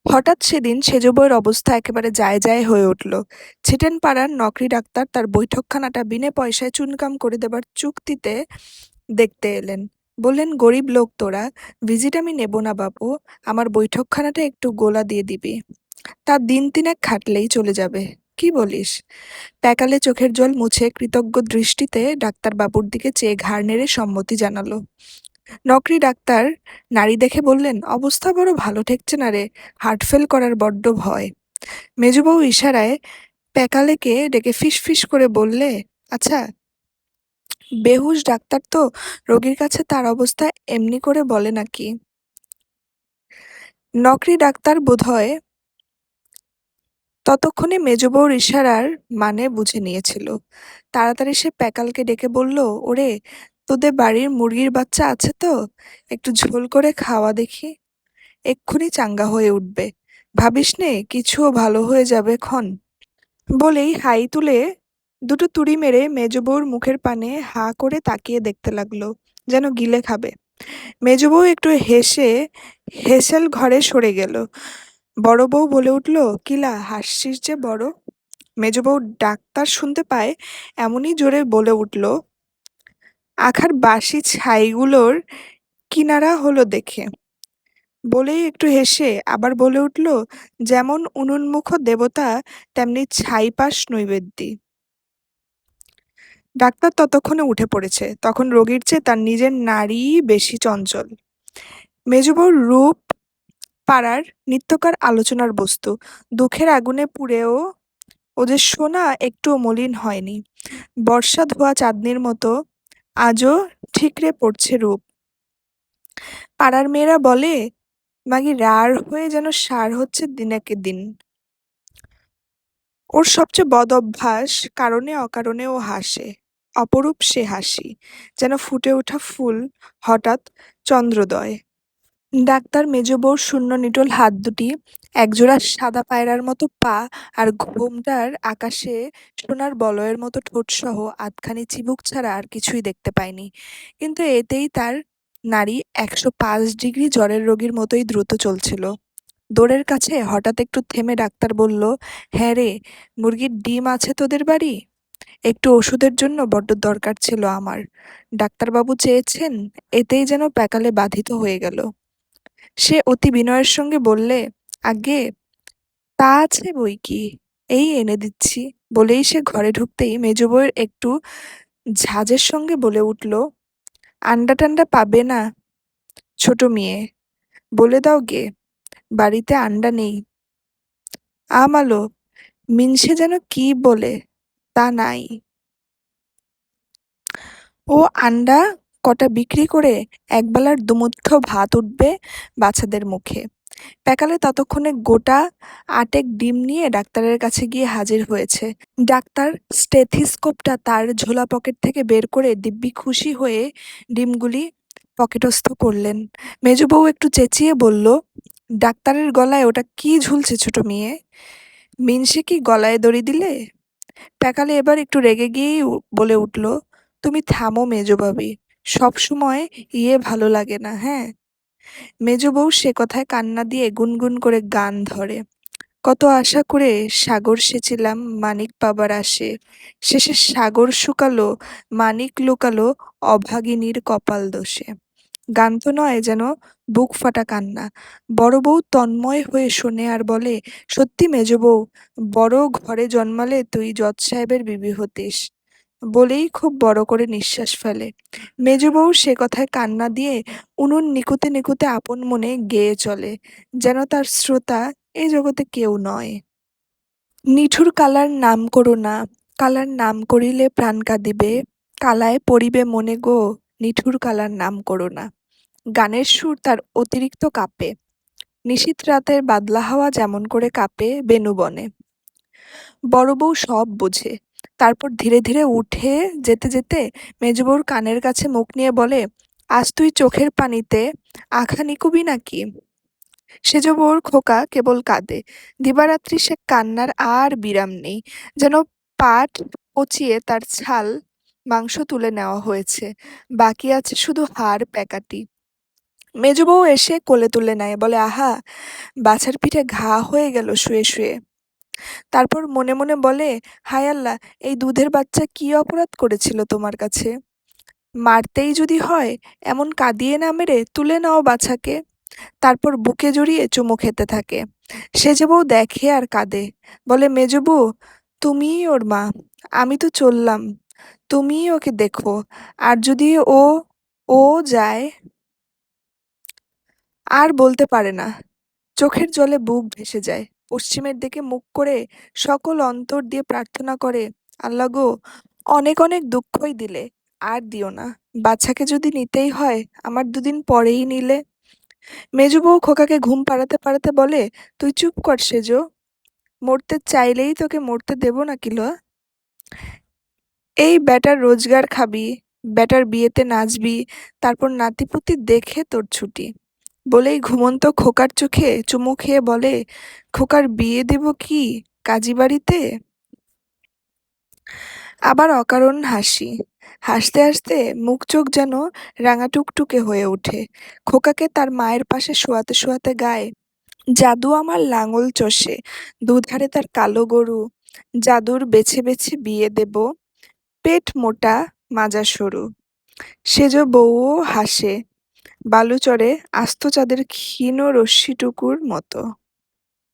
হঠাৎ সেদিন সেজ বউয়ের অবস্থা একেবারে যায় যায় হয়ে উঠল। ছিটেন পাড়ার নকরি ডাক্তার তার বৈঠকখানাটা বিনে পয়সায় চুনকাম করে দেবার চুক্তিতে দেখতে এলেন। বললেন, গরিব লোক তোরা, ভিজিট আমি নেব না বাপু, আমার বৈঠকখানাটা একটু গোলা দিয়ে দিবি, তার দিন তিনেক খাটলেই চলে যাবে। কি বলিস? প্যাকালে চোখের জল মুছে কৃতজ্ঞ দৃষ্টিতে ডাক্তারবাবুর দিকে চেয়ে ঘাড় নেড়ে সম্মতি জানালো। নকরি ডাক্তার নাড়ি দেখে বললেন, অবস্থা বড় ভালো ঠেকছে না রে, হার্ট ফেল করার বড্ড ভয়। মেজবউ ইশারায় প্যাকালেকে ডেকে ফিস ফিস করে বললে, আচ্ছা, বেহুশ ডাক্তার তো রোগীর কাছে তার অবস্থা এমনি করে বলে নাকি? নকরি ডাক্তার বোধহয় ততক্ষণে মেজবউর ইশারার মানে বুঝে নিয়েছিল। তাড়াতাড়ি সে প্যাকালকে ডেকে বলল, ওরে, তোদের বাড়ির মুরগির বাচ্চা আছে তো? একটু ঝোল করে খাওয়া দেখি, এক্ষুনি চাঙ্গা হয়ে উঠবে। ভাবিস নে, কিছুও ভালো হয়ে যাবে ক্ষণ। বলেই হাই তুলে দুটো তুড়ি মেরে মেজবউর মুখের পানে হা করে তাকিয়ে দেখতে লাগলো, যেন গিলে খাবে। মেজবউ একটু হেসে হেসেল ঘরে সরে গেল। বড় বউ বলে উঠল, কিলা হাসছিস যে বড়? মেজবউ ডাক্তার শুনতে পায় এমনই জোরে বলে উঠল, আখার বাসি ছাইগুলোর কিনারা হলো দেখে। বলেই একটু হেসে আবার বলে উঠল, যেমন উনুন্মুখ দেবতা তেমনি ছাইপাশ নৈবেদ্যি। ডাক্তার ততক্ষণে উঠে পড়েছে। তখন রোগীর চেয়ে তার নিজের নাড়িই বেশি চঞ্চল। মেজবউর রূপ পাড়ার নিত্যকার আলোচনার বস্তু। দুঃখের আগুনে পুড়েও ওদের সোনা একটুও মলিন হয়নি। বর্ষা ধোয়া চাঁদনির মতো আজও ঠিকরে পড়ছে রূপ। পাড়ার মেয়েরা বলে, মাগি রার হয়ে যেন সার হচ্ছে দিনাকে দিন। ওর সবচেয়ে বদ অভ্যাস, কারণে অকারণে ও হাসে। অপরূপ সে হাসি, যেন ফুটে ওঠা ফুল হঠাৎ চন্দ্রোদয়। ডাক্তার মেজ বউর শূন্য নিটোল হাত দুটি, একজোড়া সাদা পায়রার মতো পা, আর ঘোমটার আকাশে সোনার বলয়ের মতো ঠোঁটসহ আধখানি চিবুক ছাড়া আর কিছুই দেখতে পায়নি। কিন্তু এতেই তার নাড়ি 105 ডিগ্রি জ্বরের রোগীর মতোই দ্রুত চলছিল। দোরের কাছে হঠাৎ একটু থেমে ডাক্তার বলল, হ্যাঁ রে, মুরগির ডিম আছে তোদের বাড়ি? একটু ওষুধের জন্য বড্ড দরকার ছিল আমার। ডাক্তারবাবু চেয়েছেন। এতেই যেন প্যাকালে বাধিত হয়ে গেল। সে অতি বিনয়ের সঙ্গে বললে, আজ্ঞে, তা আছে বই কি, এই এনে দিচ্ছি। বলেই সে ঘরে ঢুকতেই মেজ বউয়ের একটু ঝাঁজের সঙ্গে বলে উঠল, আন্ডা টান্ডা পাবে না ছোট মেয়ে, বলে দাও গে, বাড়িতে আন্ডা নেই। আমালো, মিনসে যেন কি বলে, তা নাই। ও আন্ডা কটা বিক্রি করে একবেলার দুমুঠো ভাত উঠবে বাছাদের মুখে। প্যাকালে ততক্ষণে গোটা 8 ডিম নিয়ে ডাক্তারের কাছে গিয়ে হাজির হয়েছে। ডাক্তার স্টেথিস্কোপটা তার ঝোলা পকেট থেকে বের করে দিব্যি খুশি হয়ে ডিমগুলি পকেটস্থ করলেন। মেজবউ একটু চেঁচিয়ে বলল, ডাক্তারের গলায় ওটা কি ঝুলছে ছোট মেয়ে? মিনসে কি গলায় দড়ি দিলে? প্যাকালে এবার একটু রেগে গিয়েই বলে উঠল, তুমি থামো মেজভাবি, সব সময় ভালো লাগে না, হ্যাঁ? মেজ বউ সে কথায় কান্না দিয়ে গুনগুন করে গান ধরে, কত আশা করে সাগর সেচিলাম মানিক পাবার আসে, শেষে সাগর শুকালো, মানিক লুকালো অভাগিনীর কপাল দোষে। গান তো নয়, যেন বুক ফাটা কান্না। বড় বউ তন্ময় হয়ে শোনে আর বলে, সত্যি মেজ বউ, বড় ঘরে জন্মালে তুই জজ সাহেবের বিবি হতিস। বলেই খুব বড় করে নিঃশ্বাস ফেলে। মেজ বউ সে কথায় কান্না দিয়ে উনুন নিকুতে নিকুতে আপন মনে গেয়ে চলে, যেন তার শ্রোতা এ জগতে কেউ নয়। নিঠুর কালার নাম করো না, কালার নাম করিলে প্রাণ কাঁদিবে, কালায় পড়িবে মনে গো, নিঠুর কালার নাম করো না। গানের সুর তার অতিরিক্ত কাঁপে, নিশীথ রাতের বাদলা হাওয়া যেমন করে কাঁপে বেণুবনে। বড় বউ সব বোঝে। তারপর ধীরে ধীরে উঠে যেতে যেতে মেজবউর কানের কাছে মুখ নিয়ে বলে, আজ তুই চোখের পানিতে আঁখা নিকুবি নাকি? সেজ বউর খোকা কেবল কাঁদে। দিবারাত্রি সে কান্নার আর বিরাম নেই, যেন পাট পচিয়ে তার ছাল মাংস তুলে নেওয়া হয়েছে, বাকি আছে শুধু হাড় প্যাকাটি। মেজ বউ এসে কোলে তুলে নেয়, বলে, আহা, বাছার পিঠে ঘা হয়ে গেল শুয়ে শুয়ে। তারপর মনে মনে বলে, হায় আল্লাহ, এই দুধের বাচ্চা কি অপরাধ করেছিল তোমার কাছে? মারতেই যদি হয়, এমন কাঁদিয়ে না মেরে তুলে নাও বাছাকে। তারপর বুকে জড়িয়ে চুমু খেতে থাকে। সেজে বউ দেখে আর কাঁদে, বলে, মেজ বউ, তুমিই ওর মা, আমি তো চললাম, তুমিই ওকে দেখো। আর যদি ও ও যায়। আর বলতে পারে না, চোখের জলে বুক ভেসে যায়। পশ্চিমের দিকে মুখ করে সকল অন্তর দিয়ে প্রার্থনা করে, আল্লাহ গো, অনেক অনেক দুঃখই দিলে, আর দিও না। বাচ্চাকে যদি নিতেই হয়, আমার দুদিন পরেই নিলে। মেজো বউ খোকাকে ঘুম পাড়াতে পাড়াতে বলে, তুই চুপ কর সেজো, মরতে চাইলেই তোকে মরতে দেব নাকি লো? এই বেটার রোজগার খাবি, বেটার বিয়েতে নাচবি, তারপর নাতিপুতি দেখে তোর ছুটি। বলেই ঘুমন্ত খোকার চোখে চুমু খেয়ে বলে, খোকার বিয়ে দেব কি কাজী বাড়িতে? আবার অকারণ হাসি। হাসতে হাসতে মুখ চোখ যেন রাঙা টুকটুকে হয়ে ওঠে। খোকাকে তার মায়ের পাশে শোয়াতে শোয়াতে গায়, জাদু আমার লাঙল চষে, দুধারে তার কালো গরু, জাদুর বেছে বেছে বিয়ে দেব, পেট মোটা মাজা সরু। সেজ বউও হাসে, বালুচরে আস্ত চাঁদের ক্ষীণ রশ্মিটুকুর মতো।